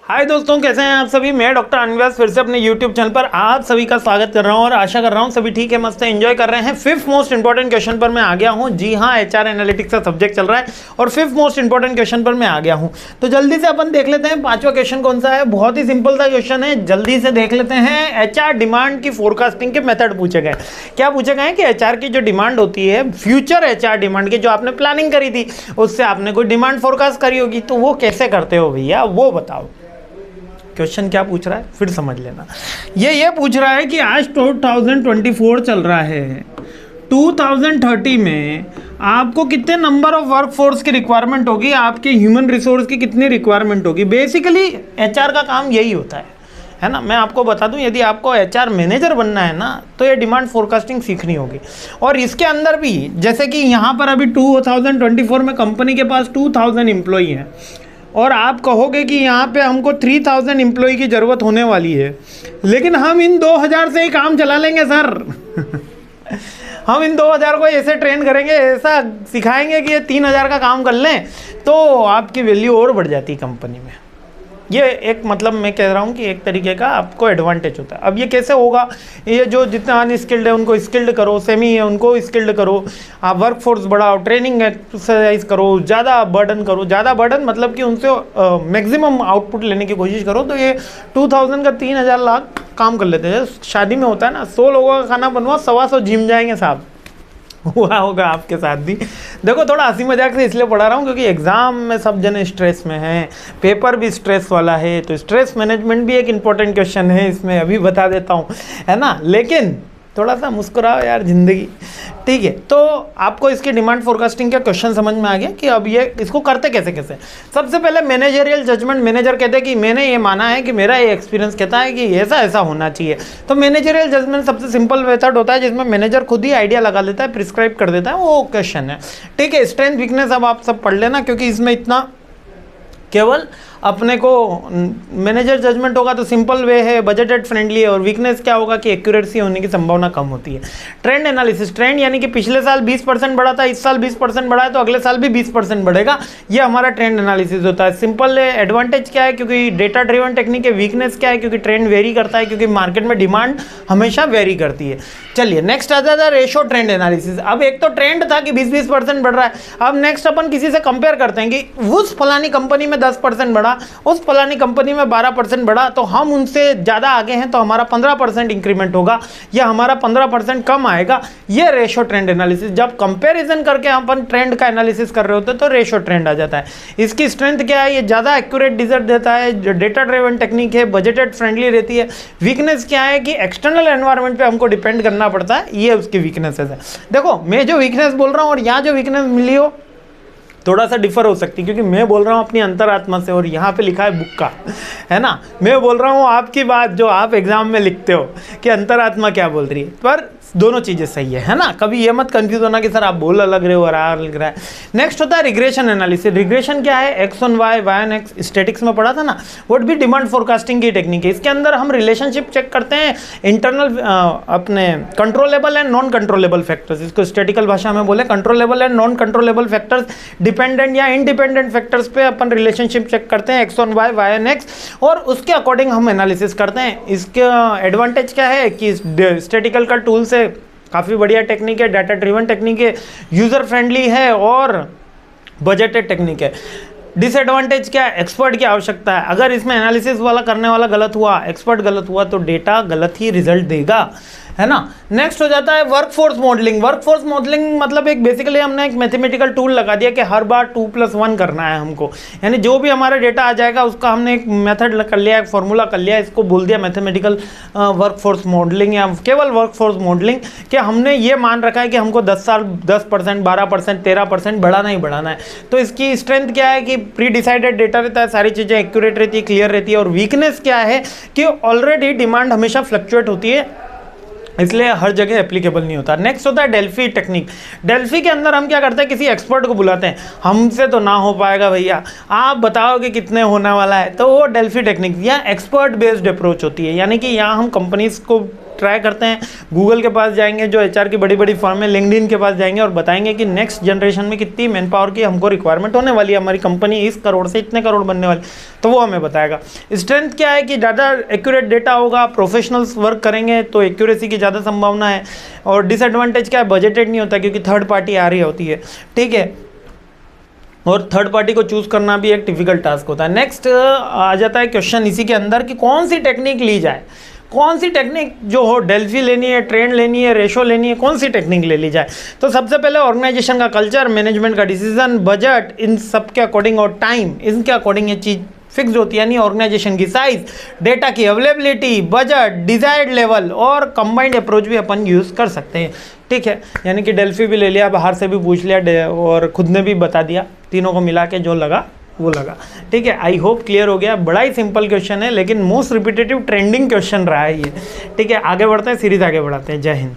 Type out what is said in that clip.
हाय दोस्तों, कैसे हैं आप सभी। मैं डॉक्टर अनव्यास फिर से अपने यूट्यूब चैनल पर आप सभी का स्वागत कर रहा हूं और आशा कर रहा हूं सभी ठीक है, मस्त है, एंजॉय कर रहे हैं। फिफ्थ मोस्ट इंपॉर्टेंट क्वेश्चन पर मैं आ गया हूं। जी हां, एचआर एनालिटिक्स का सब्जेक्ट चल रहा है और फिफ्थ मोस्ट इंपॉर्टेंट क्वेश्चन पर मैं आ गया हूं। तो जल्दी से अपन देख लेते हैं पांचवा क्वेश्चन कौन सा है। बहुत ही सिंपल सा क्वेश्चन है, जल्दी से देख लेते हैं। एचआर डिमांड की फोरकास्टिंग के मेथड पूछे गए। क्या पूछे गए कि एचआर की जो डिमांड होती है, फ्यूचर एचआर डिमांड की, जो आपने प्लानिंग करी थी उससे आपने कोई डिमांड फोरकास्ट करी होगी, तो वो कैसे करते हो भैया, वो बताओ। क्वेश्चन क्या पूछ रहा है फिर समझ लेना। ये पूछ रहा है कि आज 2024 चल रहा है, 2030 में आपको कितने नंबर ऑफ वर्क फोर्स की रिक्वायरमेंट होगी, आपके ह्यूमन रिसोर्स की कितनी रिक्वायरमेंट होगी। बेसिकली एचआर का काम यही होता है ना। मैं आपको बता दूं, यदि आपको एचआर मैनेजर बनना है ना, तो ये डिमांड फोरकास्टिंग सीखनी होगी। और इसके अंदर भी जैसे कि यहाँ पर अभी 2024 में कंपनी के पास 2000 एम्प्लॉई हैं और आप कहोगे कि यहाँ पे हमको 3000 एम्प्लॉई की ज़रूरत होने वाली है, लेकिन हम इन 2000 से ही काम चला लेंगे सर। हम इन 2000 को ऐसे ट्रेन करेंगे, ऐसा सिखाएंगे कि ये 3000 का काम कर लें, तो आपकी वैल्यू और बढ़ जाती है कंपनी में। ये एक मतलब मैं कह रहा हूँ कि एक तरीके का आपको एडवांटेज होता है। अब ये कैसे होगा, ये जो जितना अनस्किल्ड है उनको स्किल्ड करो, सेमी है उनको स्किल्ड करो, आप वर्क फोर्स बढ़ाओ, ट्रेनिंग एक्सरसाइज करो, ज़्यादा बर्डन करो। ज़्यादा बर्डन मतलब कि उनसे मैक्सिमम आउटपुट लेने की कोशिश करो। तो ये 2000 का 3000 लाख काम कर लेते हैं। शादी में होता है ना, 100 लोगों का खाना बनवा, 125 जिम जाएंगे साहब। हुआ होगा आपके साथ भी। देखो, थोड़ा हंसी मजाक से इसलिए पढ़ा रहा हूँ क्योंकि एग्जाम में सब जने स्ट्रेस में हैं, पेपर भी स्ट्रेस वाला है, तो स्ट्रेस मैनेजमेंट भी एक इम्पॉर्टेंट क्वेश्चन है इसमें, अभी बता देता हूँ, है ना। लेकिन थोड़ा सा मुस्कुराओ यार ज़िंदगी, ठीक है। तो आपको इसकी डिमांड फोरकास्टिंग का क्वेश्चन समझ में आ गया कि अब ये इसको करते कैसे कैसे। सबसे पहले मैनेजरियल जजमेंट। मैनेजर कहते हैं कि मैंने ये माना है कि मेरा ये एक्सपीरियंस कहता है कि ऐसा ऐसा होना चाहिए। तो मैनेजरियल जजमेंट सबसे सिंपल मेथड होता है जिसमें मैनेजर खुद ही आइडिया लगा लेता है, प्रिस्क्राइब कर देता है, वो क्वेश्चन है, ठीक है। स्ट्रेंथ वीकनेस अब आप सब पढ़ लेना, क्योंकि इसमें इतना केवल अपने को मैनेजर जजमेंट होगा तो सिंपल वे है, बजटेड फ्रेंडली है, और वीकनेस क्या होगा कि एक्यूरेसी होने की संभावना कम होती है। Trend analysis. ट्रेंड यानी कि पिछले साल 20% बढ़ा था, इस साल 20% बढ़ा है, तो अगले साल भी 20% बढ़ेगा। ये हमारा ट्रेंड एनालिसिस होता है। सिंपल है। एडवांटेज क्या है, क्योंकि डेटा ड्रिवन टेक्निक है। वीकनेस क्या है, क्योंकि ट्रेंड वेरी करता है, क्योंकि मार्केट में डिमांड हमेशा वेरी करती है। चलिए नेक्स्ट आ जाता है रेशो ट्रेंड एनालिसिस। अब एक तो ट्रेंड था कि 20-20% बढ़ रहा है, अब नेक्स्ट अपन किसी से कंपेयर करते हैं कि उस फलानी कंपनी में 10% बढ़ा, उस फलानी कंपनी में 12% बढ़ा, तो हम उनसे ज़्यादा आगे हैं तो हमारा 15% इंक्रीमेंट होगा या हमारा 15% कम आएगा। ये रेशो ट्रेंड एनालिसिस। जब कंपैरिजन करके अपन ट्रेंड का एनालिसिस कर रहे होते हैं तो रेशो ट्रेंड आ जाता है। इसकी स्ट्रेंथ क्या है, ये ज़्यादा एक्यूरेट रिजल्ट देता है, डेटा ड्रिवन टेक्निक है, बजटेड फ्रेंडली रहती है। वीकनेस क्या है कि एक्सटर्नल एनवायरनमेंट पे हमको डिपेंड करना पड़ता है, ये उसकी वीकनेसेस है। देखो, मैं जो वीकनेस बोल रहा हूँ और यहाँ जो वीकनेस मिली हो थोड़ा सा डिफर हो सकती है, क्योंकि मैं बोल रहा हूँ अपनी अंतरात्मा से और यहाँ पे लिखा है बुक का, है ना। मैं बोल रहा हूँ आपकी बात जो आप एग्जाम में लिखते हो कि अंतरात्मा क्या बोल रही है, पर दोनों चीज़ें सही है ना। कभी ये मत कंफ्यूज होना कि सर आप बोल अलग रहे हो और आ लग रहा है। नेक्स्ट होता है रिग्रेशन एनालिसिस। रिग्रेशन क्या है, X on Y, Y on X, statics में पढ़ा था ना, वोट भी डिमांड फोरकास्टिंग की टेक्निक है। इसके अंदर हम रिलेशनशिप चेक करते हैं, इंटरनल अपने controllable and non controllable factors. इसको स्टैटिकल भाषा में बोले controllable and non controllable factors, dependent या इंडिपेंडेंट फैक्टर्स पे अपन रिलेशनशिप चेक करते हैं, X on Y, Y on X, और उसके अकॉर्डिंग हम एनालिसिस करते हैं। इसका एडवांटेज क्या है कि स्टैटिकल का टूल से काफ़ी बढ़िया टेक्निक है, डाटा ड्रिवन टेक्निक है, यूज़र फ्रेंडली है और बजटेड टेक्निक है। डिसएडवांटेज क्या है, एक्सपर्ट की आवश्यकता है। अगर इसमें एनालिसिस वाला करने वाला गलत हुआ, एक्सपर्ट गलत हुआ, तो डेटा गलत ही रिजल्ट देगा, है ना। नेक्स्ट हो जाता है वर्कफोर्स मॉडलिंग। वर्कफोर्स मॉडलिंग मतलब एक बेसिकली हमने एक मैथमेटिकल टूल लगा दिया कि हर बार 2+1 करना है हमको, यानी जो भी हमारा डेटा आ जाएगा उसका हमने एक मेथड कर लिया, एक फॉर्मूला कर लिया, इसको बोल दिया मैथमेटिकल वर्कफोर्स मॉडलिंग या केवल वर्कफोर्स मॉडलिंग। कि हमने ये मान रखा है कि हमको 10%, 12%, 13% बढ़ाना ही बढ़ाना है। तो इसकी स्ट्रेंथ क्या है कि प्री डिसाइडेड डेटा रहता है, सारी चीज़ें एक्यूरेट रहती है, क्लियर रहती है। और वीकनेस क्या है कि ऑलरेडी डिमांड हमेशा फ्लक्चुएट होती है, इसलिए हर जगह एप्लीकेबल नहीं होता। नेक्स्ट होता है डेल्फी टेक्निक। डेल्फी के अंदर हम क्या करते हैं, किसी एक्सपर्ट को बुलाते हैं, हमसे तो ना हो पाएगा भैया, आप बताओ कि कितने होने वाला है, तो वो डेल्फी टेक्निक या एक्सपर्ट बेस्ड अप्रोच होती है। यानी कि यहाँ हम कंपनीज को ट्राई करते हैं, गूगल के पास जाएंगे, जो एचआर की बड़ी बड़ी फर्म है, लिंक्डइन के पास जाएंगे और बताएंगे कि नेक्स्ट जनरेशन में कितनी मैन पावर की हमको रिक्वायरमेंट होने वाली है, हमारी कंपनी इस करोड़ से इतने करोड़ बनने वाली, तो वो हमें बताएगा। स्ट्रेंथ क्या है कि ज़्यादा एक्यूरेट डेटा होगा, प्रोफेशनल्स वर्क करेंगे तो एक्यूरेसी की ज़्यादा संभावना है। और डिसएडवांटेज क्या है, बजटेड नहीं होता क्योंकि थर्ड पार्टी आ रही होती है, ठीक है, और थर्ड पार्टी को चूज करना भी एक डिफिकल्ट टास्क होता है। नेक्स्ट आ जाता है क्वेश्चन इसी के अंदर कि कौन सी टेक्निक ली जाए, कौन सी टेक्निक जो हो, डेल्फी लेनी है, ट्रेंड लेनी है, रेशो लेनी है, कौन सी टेक्निक ले ली जाए। तो सबसे पहले ऑर्गेनाइजेशन का कल्चर, मैनेजमेंट का डिसीजन, बजट, इन सब के अकॉर्डिंग और टाइम, इनके अकॉर्डिंग ये चीज़ फिक्स होती है, यानी ऑर्गेनाइजेशन की साइज, डेटा की अवेलेबिलिटी, बजट, डिजायर्ड लेवल और कंबाइंड अप्रोच भी अपन यूज़ कर सकते हैं, ठीक है। यानी कि डेल्फी भी ले लिया, बाहर से भी पूछ लिया और खुद ने भी बता दिया, तीनों को मिला के जो लगा वो लगा, ठीक है। आई होप क्लियर हो गया। बड़ा ही सिंपल क्वेश्चन है लेकिन मोस्ट रिपीटेटिव ट्रेंडिंग क्वेश्चन रहा है ये, ठीक है। आगे बढ़ते हैं, सीरीज आगे बढ़ाते हैं। जय हिंद।